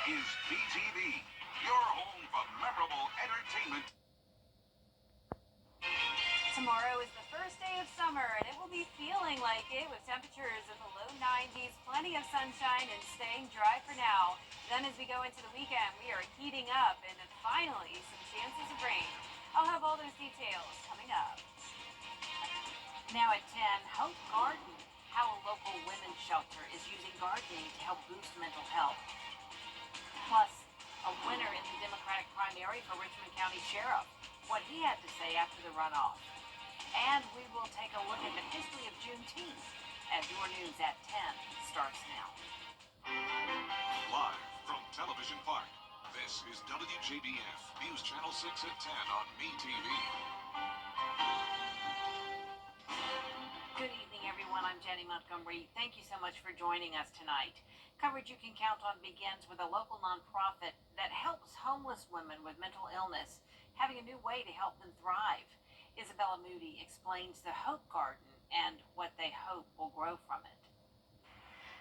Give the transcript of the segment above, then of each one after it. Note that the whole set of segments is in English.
is BTV, your home for memorable entertainment. Tomorrow is the first day of summer, and it will be feeling like it with temperatures in the low 90s, plenty of sunshine, and staying dry for now. Then as we go into the weekend, we are heating up, and finally some chances of rain. I'll have all those details coming up. Now at 10, Hope Garden, how a local women's shelter is using gardening to help boost mental health. Plus, a winner in the Democratic primary for Richmond County Sheriff, what he had to say after the runoff. And we will take a look at the history of Juneteenth as your news at 10 starts now. Live from Television Park, this is WJBF, News Channel 6 at 10 on MeTV. Good evening, everyone. I'm Jenny Montgomery. Thank you so much for joining us tonight. Coverage you can count on begins with a local nonprofit that helps homeless women with mental illness, having a new way to help them thrive. Isabella Moody explains the Hope Garden and what they hope will grow from it.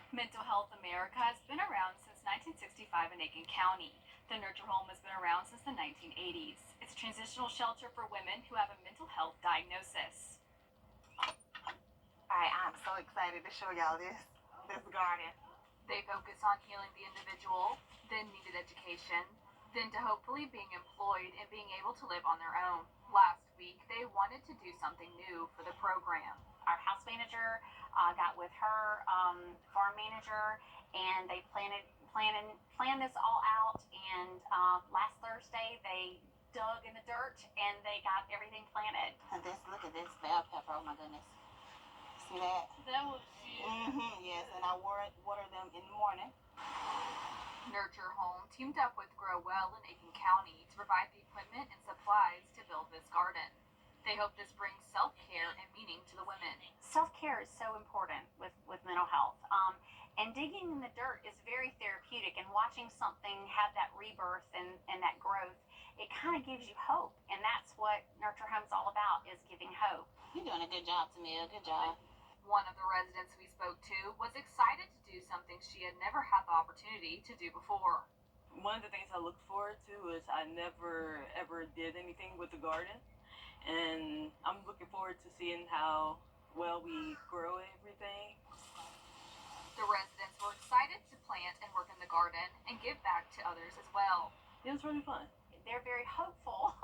Mental Health America has been around since 1965 in Aiken County. The Nurture Home has been around since the 1980s. It's a transitional shelter for women who have a mental health diagnosis. Alright, I'm so excited to show y'all this garden. They focus on healing the individual, then needed education, then to hopefully being employed and being able to live on their own. Last week, they wanted to do something new for the program. Our house manager got with her farm manager, and they planned this all out. And last Thursday, they dug in the dirt and they got everything planted. And look at this bell pepper. Oh my goodness! See that? That was cute. Yes, and I water them in the morning. Nurture Home teamed up with Grow Well in Aiken County to provide the equipment and supplies to build this garden. They hope this brings self-care and meaning to the women. Self-care is so important with mental health. And digging in the dirt is very therapeutic, and watching something have that rebirth and that growth, it kind of gives you hope. And that's what Nurture Home's all about, is giving hope. You're doing a good job, Tamia. Good job. One of the residents we spoke to was excited to do something she had never had the opportunity to do before. One of the things I look forward to is I never ever did anything with the garden, and I'm looking forward to seeing how well we grow everything. The residents were excited to plant and work in the garden and give back to others as well. It was really fun. They're very hopeful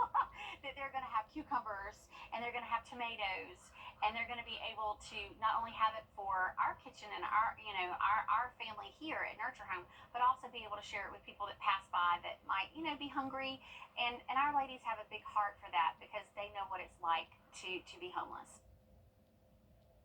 that they're going to have cucumbers and they're going to have tomatoes, and they're going to be able to not only have it for our kitchen and our family here at Nurture Home, but also be able to share it with people that pass by that might be hungry. And our ladies have a big heart for that, because they know what it's like to be homeless.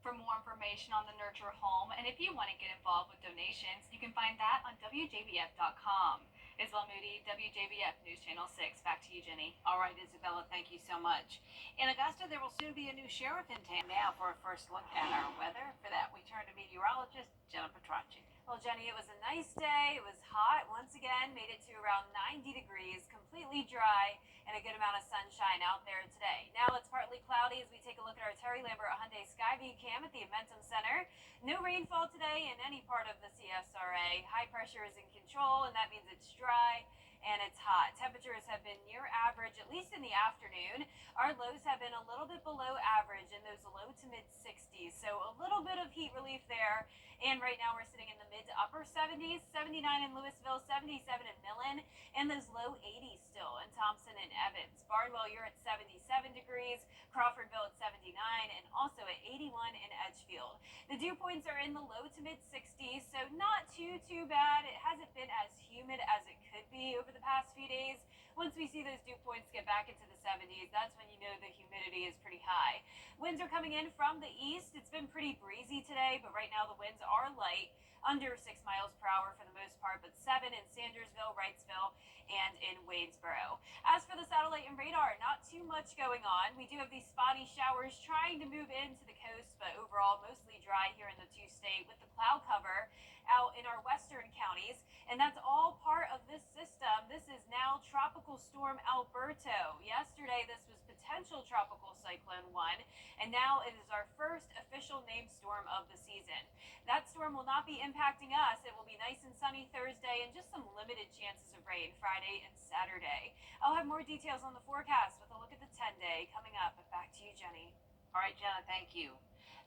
For more information on the Nurture Home, and if you want to get involved with donations, you can find that on WJBF.com. Isabella Moody, WJBF News Channel 6. Back to you, Jenny. All right, Isabella, thank you so much. In Augusta, there will soon be a new sheriff in town. Now, for a first look at our weather, for that we turn to meteorologist Jenna Petracci. Well, Jenny, it was a nice day. It was hot once again, made it to around 90 degrees, completely dry, and a good amount of sunshine out there today. Now it's partly cloudy as we take a look at our Terry Lambert Hyundai Skyview cam at the Amentum Center. No rainfall today in any part of the CSRA. High pressure is in control, and that means it's dry and it's hot. Temperatures have been near average, at least in the afternoon. Our lows have been a little bit below average in those low to mid 60s, so a little bit of heat relief there. And right now we're sitting in the mid to upper 70s, 79 in Louisville, 77 in Millen, and those low 80s still in Thompson and Evans. Barnwell, you're at 77 degrees, Crawfordville at 79, and also at 81 in Edgefield. The dew points are in the low to mid 60s, so not too bad. It hasn't been as humid as it could be over the past few days. Once we see those dew points get back into the 70s, that's when you know the humidity is pretty high. Winds are coming in from the east. It's been pretty breezy today, but right now the winds are light, under 6 miles per hour for the most part, but 7 in Sandersville, Wrightsville, and in Waynesboro. As for the satellite and radar, not too much going on. We do have these spotty showers trying to move into the coast, but overall mostly dry here in the two-state with the cloud cover out in our western counties, and that's all part of this system. This is now Tropical Storm Alberto. Yesterday, this was potential Tropical Cyclone 1, and now it is our first official named storm of the season. That storm will not be impacting us. It will be nice and sunny Thursday and just some limited limited chances of rain Friday and Saturday. I'll have more details on the forecast with a look at the 10-day coming up. Back to you, Jenny. All right, Jenna, thank you.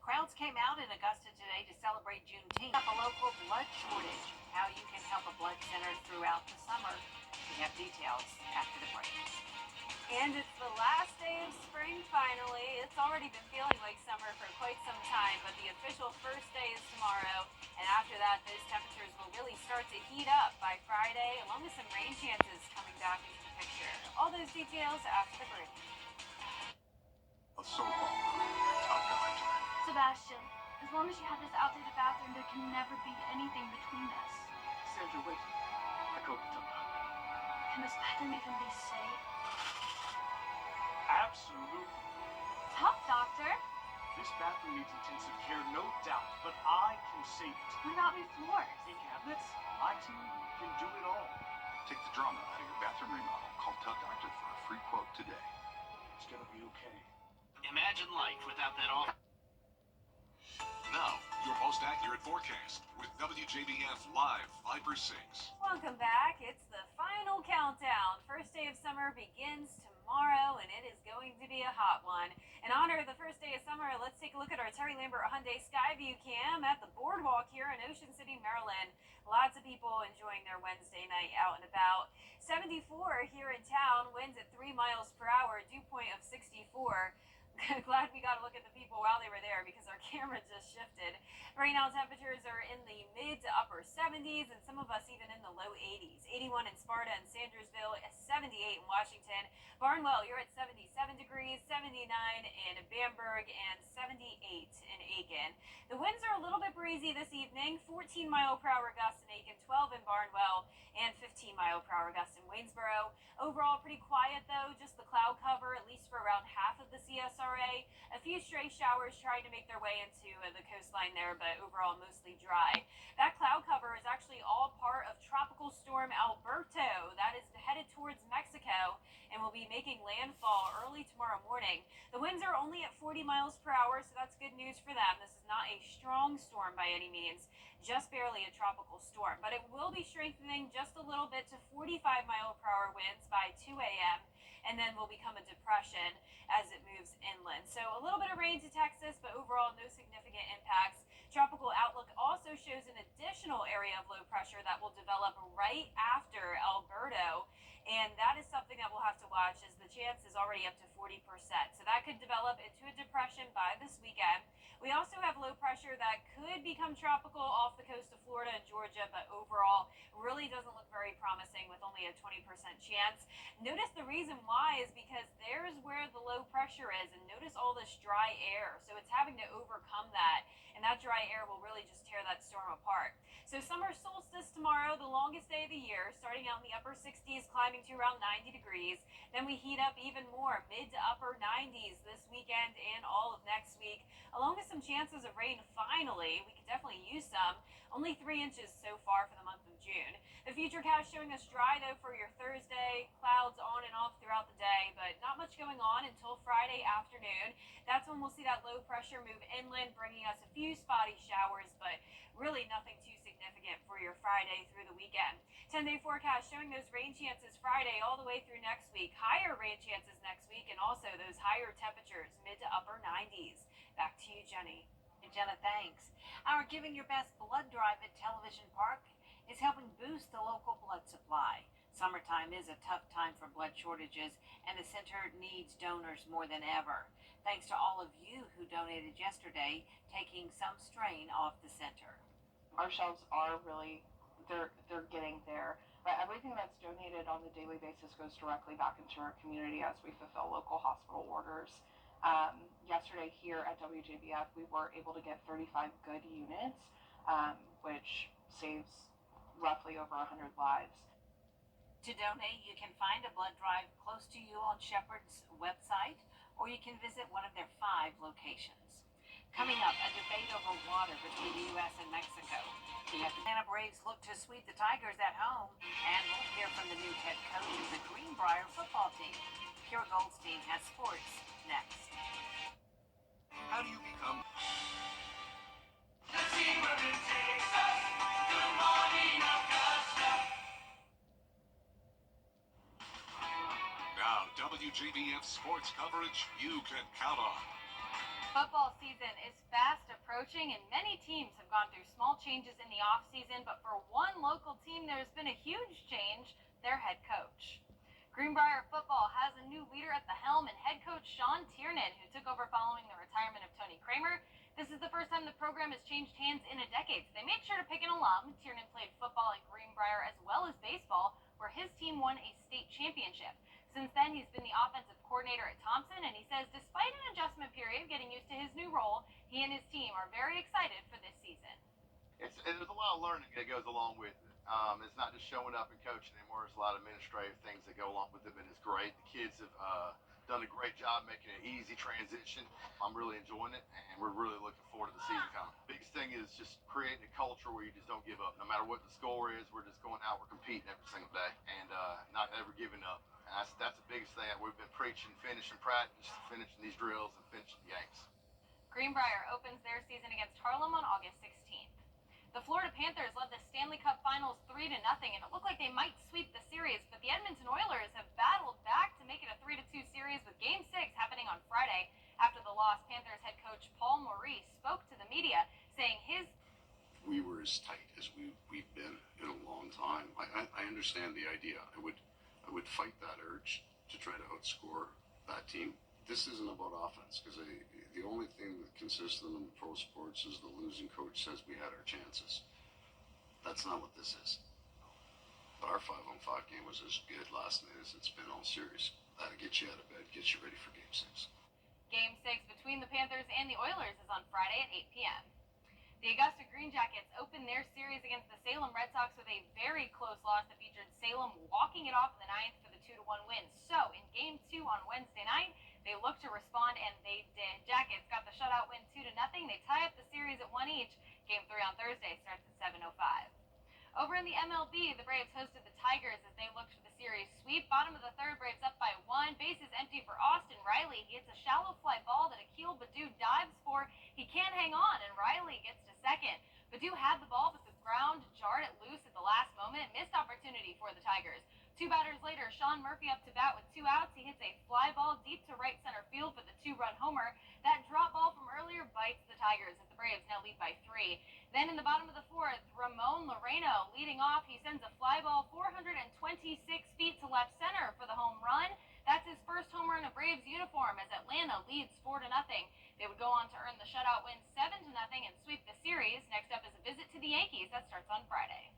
Crowds came out in Augusta today to celebrate Juneteenth. A local blood shortage. How you can help a blood center throughout the summer. We have details after the break. And it's the last day of spring finally. It's already been feeling like summer for quite some time, but the official first day is tomorrow. And after that, those temperatures will really start to heat up by Friday, along with some rain chances coming back into the picture. All those details after the break. So long, top doctor. Sebastian, as long as you have this outdated bathroom, there can never be anything between us. Sandra, wait. I go to the Can this bathroom even be safe? Absolutely. Tough, Doctor. This bathroom needs intensive care, no doubt, but I can save it. What about new floors? In cabinets, my team can do it all. Take the drama out of your bathroom remodel. Call Tug Doctor for a free quote today. It's gonna be okay. Imagine life without that all. Now, your most accurate forecast with WJBF Live Viper 6. Welcome back. It's the final countdown. First day of summer begins tomorrow, and it is going to be a hot one. In honor of the first day of summer, let's take a look at our Terry Lambert Hyundai Skyview Cam at the boardwalk here in Ocean City, Maryland. Lots of people enjoying their Wednesday night out and about. 74 here in town, winds at 3 miles per hour, dew point of 64. Glad we got a look at the people while they were there because our camera just shifted. Right now, temperatures are in the mid to upper 70s, and some of us even in the low 80s. 81 in Sparta and Sandersville, 78 in Washington. Barnwell, you're at 77 degrees, 79 in Bamberg, and 78 in Aiken. The winds are a little bit breezy this evening. 14-mile-per-hour gusts in Aiken, 12 in Barnwell, and 15-mile-per-hour gusts in Waynesboro. Overall, pretty quiet though, just the cloud cover, at least for around half of the CSRA. A few stray showers trying to make their way into the coastline there, but overall mostly dry. That cloud cover is actually all part of Tropical Storm Alberto. That is headed towards Mexico and will be making landfall early tomorrow morning. The winds are only at 40 miles per hour, so that's good news for them. This is not a strong storm by any means, just barely a tropical storm, but it will be strengthening just a little bit to 45-mile-per-hour winds by 2 a.m. and then will become a depression as it moves inland. So a little bit of rain to Texas, but overall no significant impacts. Tropical outlook also shows an additional area of low pressure that will develop right after Alberto, and that is something that we'll have to watch as the chance is already up to 40%. So that could develop into a depression by this weekend. We also have low pressure that could become tropical off the coast of Florida and Georgia, but overall really doesn't look very promising with only a 20% chance. Notice the reason why is because there's where the low pressure is, and notice all this dry air. So it's having to overcome that, and that dry air will really just tear that storm apart. So summer solstice tomorrow, the longest day of the year, starting out in the upper 60s, climbing to around 90 degrees. Then we heat up even more, mid to upper 90s this weekend and all of next week, along with some chances of rain finally. We could definitely use some. Only 3 inches so far for the month of June. The futurecast showing us dry though for your Thursday. Clouds on and off throughout the day, but not much going on until Friday afternoon. That's when we'll see that low pressure move inland, bringing us a few spotty showers, but really nothing too significant for your Friday through the weekend. 10-day forecast showing those rain chances Friday all the way through next week. Higher rain chances next week, and also those higher temperatures, mid to upper 90s. Back to you, Jenny. Jenna, thanks. Our Giving Your Best Blood drive at Television Park is helping boost the local blood supply. Summertime is a tough time for blood shortages, and the center needs donors more than ever. Thanks to all of you who donated yesterday, taking some strain off the center. Our shelves are really, they're getting there. But everything that's donated on a daily basis goes directly back into our community as we fulfill local hospital orders. Yesterday here at WJBF, we were able to get 35 good units, which saves roughly over 100 lives. To donate, you can find a blood drive close to you on Shepherd's website, or you can visit one of their 5 locations. Coming up, a debate over water between the U.S. and Mexico. The Atlanta Braves look to sweep the Tigers at home, and we'll hear from the new head coach of the Greenbrier football team. Kira Goldstein has sports next. How do you become... WJBF sports coverage you can count on. Football season is fast approaching, and many teams have gone through small changes in the offseason, but for one local team, there's been a huge change: their head coach. Greenbrier football has a new leader at the helm, and head coach Sean Tiernan, who took over following the retirement of Tony Kramer. This is the first time the program has changed hands in a decade, so they made sure to pick an alum. Tiernan played football at Greenbrier as well as baseball, where his team won a state championship. Since then, he's been the offensive coordinator at Thompson, and he says despite an adjustment period getting used to his new role, he and his team are very excited for this season. There's a lot of learning that goes along with it. It's not just showing up and coaching anymore. There's a lot of administrative things that go along with it, and it's great. The kids have done a great job making an easy transition. I'm really enjoying it, and we're really looking forward to the season coming. Biggest thing is just creating a culture where you just don't give up. No matter what the score is, we're just going out, we're competing every single day, and not ever giving up. And that's the biggest thing that we've been preaching: finishing practice, finishing these drills, and finishing games. Greenbrier opens their season against Harlem on August 16th. The Florida Panthers led the Stanley Cup Finals 3-0, and it looked like they might sweep the series, but the Edmonton Oilers have battled back to make it a 3-2 series, with Game 6 happening on Friday. After the loss, Panthers head coach Paul Maurice spoke to the media, saying we were as tight as we've been in a long time. I understand the idea. I would fight that urge to try to outscore that team. This isn't about offense, because the only thing that consistent in pro sports is the losing coach says we had our chances. That's not what this is. But our 5-on-5 game was as good last night as it's been all series. That'll get you out of bed, get you ready for Game 6. Game 6 between the Panthers and the Oilers is on Friday at 8 p.m. The Augusta Green Jackets opened their series against the Salem Red Sox with a very close loss that featured Salem walking it off in the ninth for the 2-1 win. So in Game 2 on Wednesday night, they looked to respond, and they did. Jackets got the shutout win 2-0. They tie up the series at 1 each. Game 3 on Thursday starts at 7:05. Over in the MLB, the Braves hosted the Tigers as they looked for the series sweep. Bottom of the third, Braves up by 1. Bases empty for Austin Riley. He hits a shallow fly ball that Akil Baddoo dives for. He can't hang on, and Riley gets to second. Baddoo had the ball, but the ground jarred it loose at the last moment. Missed opportunity for the Tigers. 2 batters later, Sean Murphy up to bat with 2 outs. He hits a fly ball deep to right center field for the 2-run homer. That drop ball from earlier bites the Tigers as the Braves now lead by 3. Then in the bottom of the fourth, Ramon Loreno leading off. He sends a fly ball 426 feet to left center for the home run. That's his first homer in a Braves uniform as Atlanta leads 4-0. They would go on to earn the shutout win 7-0 and sweep the series. Next up is a visit to the Yankees. That starts on Friday.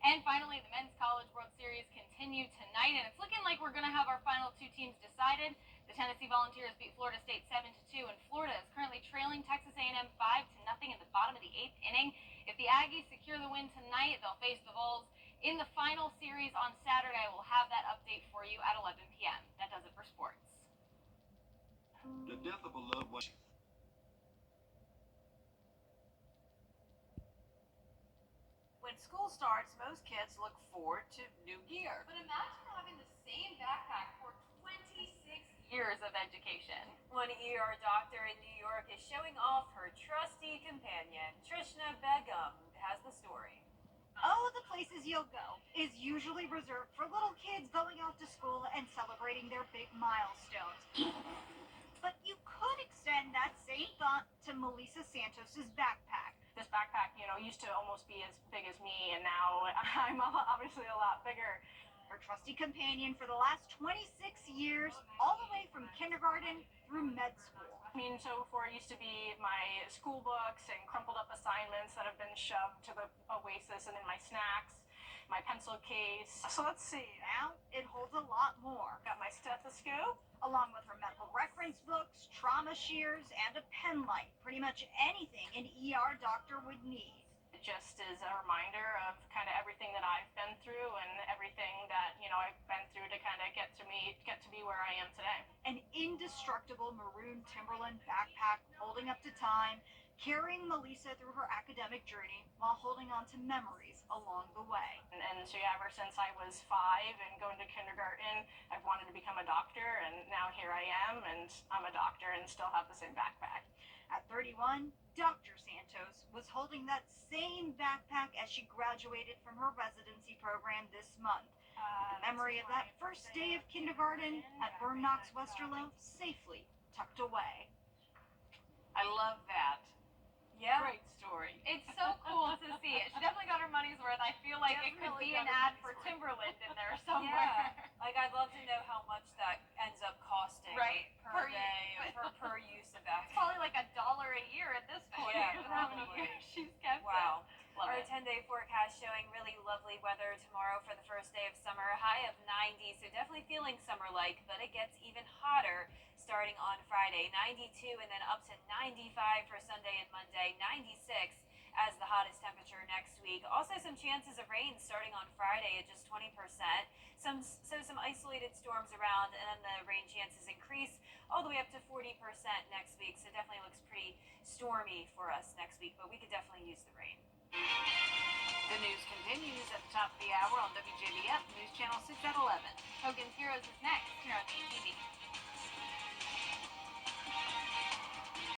And finally, the Men's College World Series continue tonight, and it's looking like we're going to have our final 2 teams decided. The Tennessee Volunteers beat Florida State 7-2, and Florida is currently trailing Texas A&M 5-0 in the bottom of the 8th inning. If the Aggies secure the win tonight, they'll face the Vols in the final series on Saturday. We'll have that update for you at 11 p.m. That does it for sports. The death of a loved one. When school starts, most kids look forward to new gear. But imagine having the same backpack for 26 years of education. One ER doctor in New York is showing off her trusty companion. Trishna Begum has the story. Oh, the places you'll go is usually reserved for little kids going off to school and celebrating their big milestones. But you could extend that same thought to Melissa Santos's backpack. This backpack, used to almost be as big as me, and now I'm obviously a lot bigger. Her trusty companion for the last 26 years, all the way from kindergarten through med school. So before it used to be my school books and crumpled up assignments that have been shoved to the Oasis, and then my snacks, my pencil case. So let's see. Now it holds a lot more. Got my stethoscope, along with her medical reference books, trauma shears, and a pen light. Pretty much anything an ER doctor would need. It just is a reminder of kind of everything that I've been through and everything that, I've been through to kind of get to be where I am today. An indestructible maroon Timberland backpack holding up to time, carrying Melissa through her academic journey while holding on to memories along the way. And so ever since I was 5 and going to kindergarten, I've wanted to become a doctor, and now here I am, and I'm a doctor and still have the same backpack. At 31, Dr. Santos was holding that same backpack as she graduated from her residency program this month. The memory of that first day of kindergarten at Burn Knox Westerlo safely tucked away. I love that. Yeah. Great story. It's so cool to see it. She definitely got her money's worth. I feel like it could be an ad for Timberland in there somewhere. Yeah. Like, I'd love to know how much that ends up costing Right. per Per day or per use of that. It's probably like $1 a year at this point. Yeah, with how many probably. years she's kept Wow. it. Love Our it. 10-day forecast showing really lovely weather tomorrow for the first day of summer, a high of 90, so definitely feeling summer-like, but it gets even hotter starting on Friday, 92, and then up to 95 for Sunday and Monday, 96 as the hottest temperature next week. Also some chances of rain starting on Friday at just 20%. Some isolated storms around, and then the rain chances increase all the way up to 40% next week, so definitely looks pretty stormy for us next week, but we could definitely use the rain. The news continues at the top of the hour on WJBF News Channel 6 at 11. Hogan's Heroes is next here on WJBF.